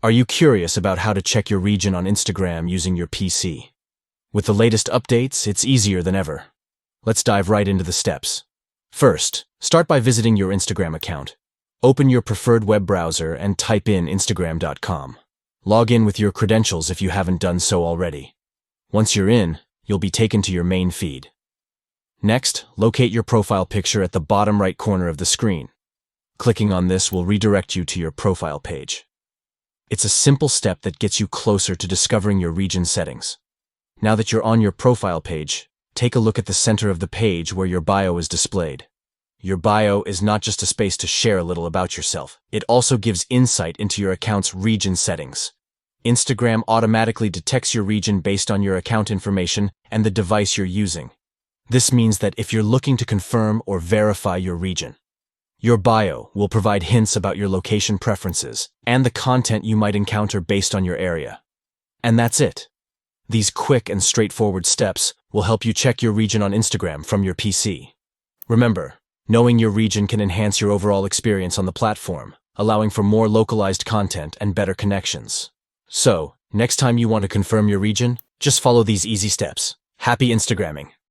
Are you curious about how to check your region on Instagram using your PC? With the latest updates, it's easier than ever. Let's dive right into the steps. First, start by visiting your Instagram account. Open your preferred web browser and type in instagram.com. Log in with your credentials if you haven't done so already. Once you're in, you'll be taken to your main feed. Next, locate your profile picture at the bottom right corner of the screen. Clicking on this will redirect you to your profile page. It's a simple step that gets you closer to discovering your region settings. Now that you're on your profile page, take a look at the center of the page where your bio is displayed. Your bio is not just a space to share a little about yourself. It also gives insight into your account's region settings. Instagram automatically detects your region based on your account information and the device you're using. This means that if you're looking to confirm or verify your region, your bio will provide hints about your location preferences and the content you might encounter based on your area. And that's it. These quick and straightforward steps will help you check your region on Instagram from your PC. Remember, knowing your region can enhance your overall experience on the platform, allowing for more localized content and better connections. So, next time you want to confirm your region, just follow these easy steps. Happy Instagramming!